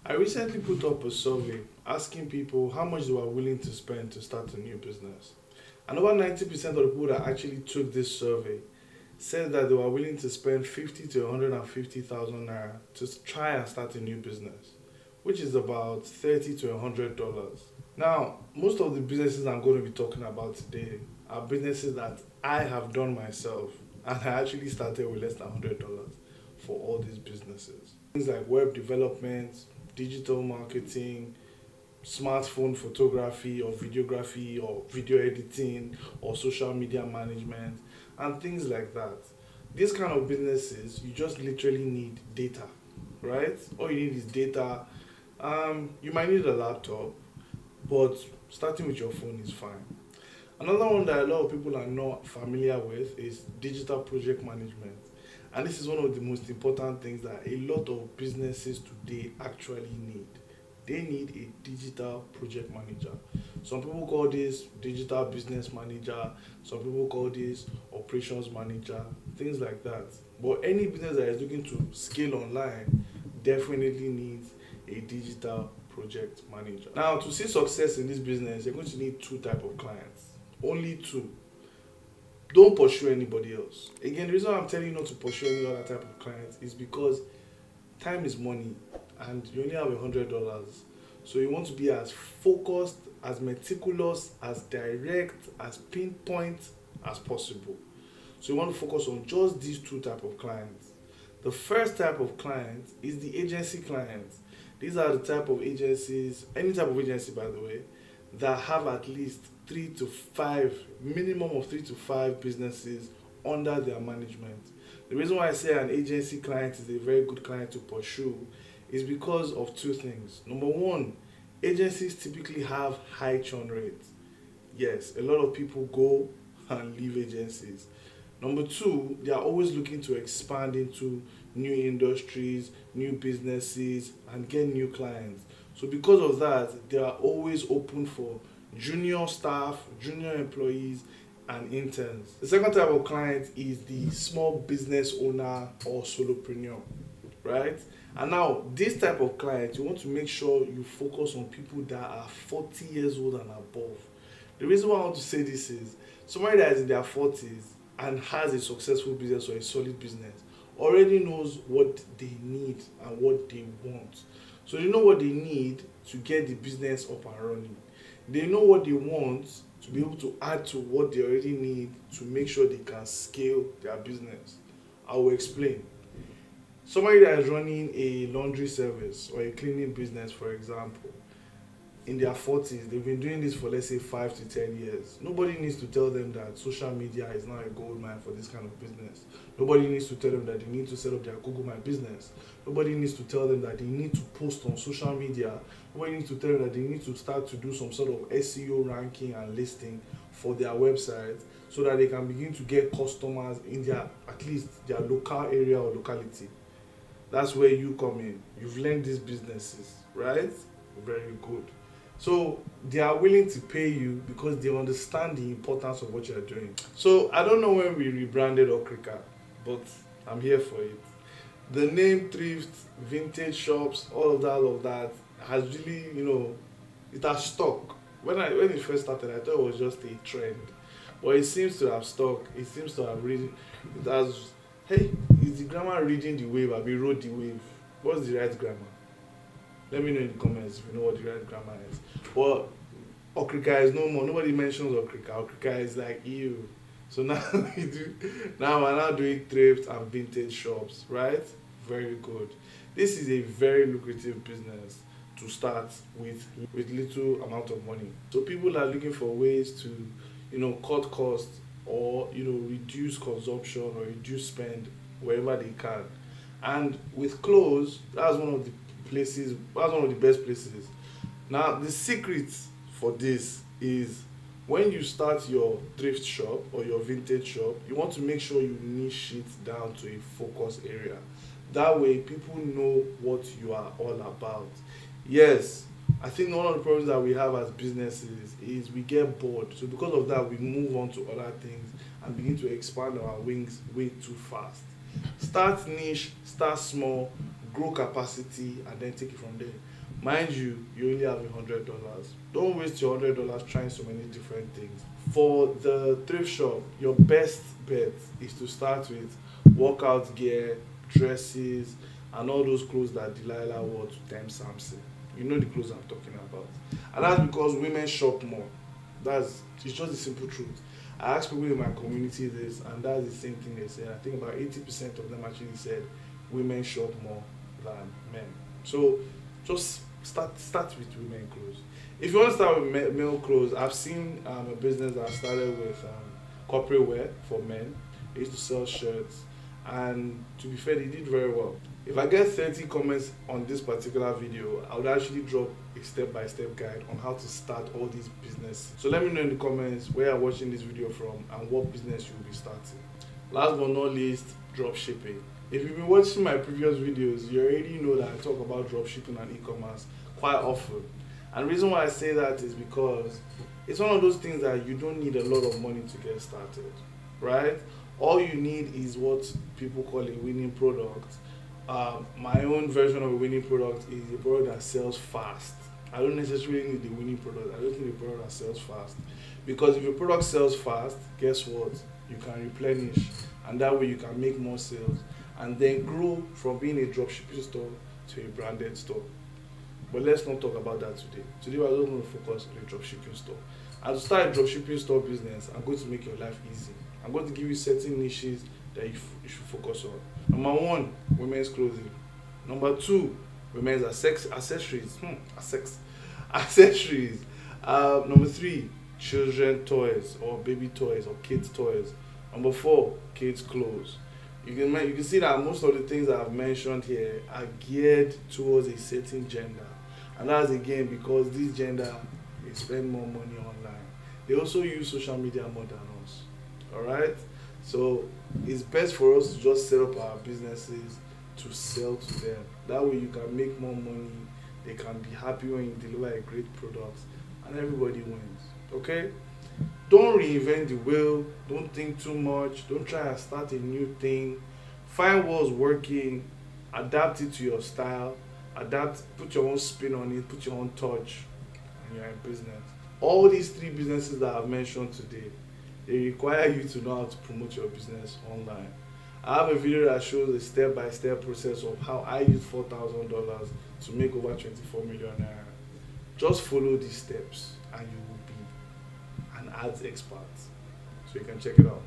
I recently put up a survey asking people how much they were willing to spend to start a new business. And over 90% of the people that actually took this survey said that they were willing to spend 50 to 150,000 naira to try and start a new business, which is about $30 to $100. Now, most of the businesses I'm going to be talking about today are businesses that I have done myself, and I actually started with less than $100 for all these businesses. Things like web development, digital marketing, smartphone photography or videography or video editing or social media management and things like that. These kind of businesses, you just literally need data, right? All you need is data. You might need a laptop, but starting with your phone is fine. Another one that a lot of people are not familiar with is digital project management. And this is one of the most important things that a lot of businesses today actually need. They need a digital project manager. Some people call this digital business manager. Some people call this operations manager, things like that. But any business that is looking to scale online definitely needs a digital project manager. Now, to see success in this business, you're going to need two types of clients. Only two. Don't pursue anybody else. Again, the reason I'm telling you not to pursue any other type of clients is because time is money and you only have $100. So you want to be as focused, as meticulous, as direct, as pinpoint as possible. So you want to focus on just these two types of clients. The first type of client is the agency clients. These are the type of agencies, any type of agency by the way, that have at least 3 to 5, minimum of 3 to 5 businesses under their management. The reason why I say an agency client is a very good client to pursue is because of two things. Number one, agencies typically have high churn rates. Yes, a lot of people go and leave agencies. Number two, they are always looking to expand into new industries, new businesses, and get new clients. So because of that, they are always open for junior staff, junior employees, and interns. The second type of client is the small business owner or solopreneur, right? And now, this type of client, you want to make sure you focus on people that are 40 years old and above. The reason why I want to say this is, somebody that is in their 40s and has a successful business or a solid business already knows what they need and what they want. So they know what they need to get the business up and running. They know what they want to be able to add to what they already need to make sure they can scale their business. I will explain. Somebody that is running a laundry service or a cleaning business, for example, in their 40s, they've been doing this for, let's say, 5 to 10 years. Nobody needs to tell them that social media is now a gold mine for this kind of business. Nobody needs to tell them that they need to set up their Google My Business. Nobody needs to tell them that they need to post on social media. Nobody needs to tell them that they need to start to do some sort of SEO ranking and listing for their website so that they can begin to get customers in their, at least their local area or locality. That's where you come in. You've learned these businesses, right? Very good. So they are willing to pay you because they understand the importance of what you're doing. So I don't know when we rebranded Okrika, but I'm here for it. The name thrift, vintage shops, all of that has really, it has stuck. When it first started, I thought it was just a trend, but it seems to have stuck. It seems to have really, it has. Hey, is the grammar reading the wave? Have you rode the wave? What's the right grammar? Let me know in the comments if you know what the right grammar is. But Okrika is no more. Nobody mentions Okrika. Okrika is like you. So now we're now doing thrift and vintage shops, right? Very good. This is a very lucrative business to start with little amount of money. So people are looking for ways to, cut costs or reduce consumption or reduce spend wherever they can. And with clothes, that's one of the best places. Now the secret for this is when you start your thrift shop or your vintage shop, you want to make sure you niche it down to a focus area. That way people know what you are all about. Yes, I think one of the problems that we have as businesses is we get bored. So because of that, we move on to other things and begin to expand our wings way too fast. Start niche, start small, grow capacity, and then take it from there. Mind you, you only have $100. Don't waste your $100 trying so many different things. For the thrift shop, your best bet is to start with workout gear, dresses, and all those clothes that Delilah wore to tempt Samson. You know the clothes I'm talking about. And that's because women shop more. It's just the simple truth. I asked people in my community this, and that's the same thing they said. I think about 80% of them actually said women shop more than men. So just start with women clothes. If you want to start with male clothes, I've seen a business that started with corporate wear for men. They used to sell shirts, and to be fair, they did very well. If I get 30 comments on this particular video, I would actually drop a step-by-step guide on how to start all these businesses. So let me know in the comments where you're watching this video from and what business you'll be starting. Last but not least, drop shipping. If you've been watching my previous videos, you already know that I talk about drop shipping and e-commerce quite often. And the reason why I say that is because it's one of those things that you don't need a lot of money to get started, right? All you need is what people call a winning product. My own version of a winning product is a product that sells fast. I don't necessarily need the winning product. I just need a product that sells fast. Because if your product sells fast, guess what? You can replenish, and that way you can make more sales and then grow from being a dropshipping store to a branded store. But let's not talk about that today. Today we're just going to focus on a dropshipping store. And to start a dropshipping store business, I'm going to make your life easy. I'm going to give you certain niches that you should focus on. Number 1, women's clothing. Number 2, women's accessories. Accessories. Number 3, children toys or baby toys or kids toys. Number 4, kids clothes. You can see that most of the things that I've mentioned here are geared towards a certain gender, and that's again because this gender, they spend more money online. They also use social media more than us. Alright, so it's best for us to just set up our businesses to sell to them. That way you can make more money, they can be happy when you deliver a great product, and everybody wins. Okay, don't reinvent the wheel, don't think too much, don't try and start a new thing. Find what's working, adapt it to your style, put your own spin on it, put your own touch, and you're in business. All these 3 businesses that I've mentioned today, they require you to know how to promote your business online. I have a video that shows a step-by-step process of how I used $4,000 to make over 24 million naira. Just follow these steps and you will be an ads expert. So you can check it out.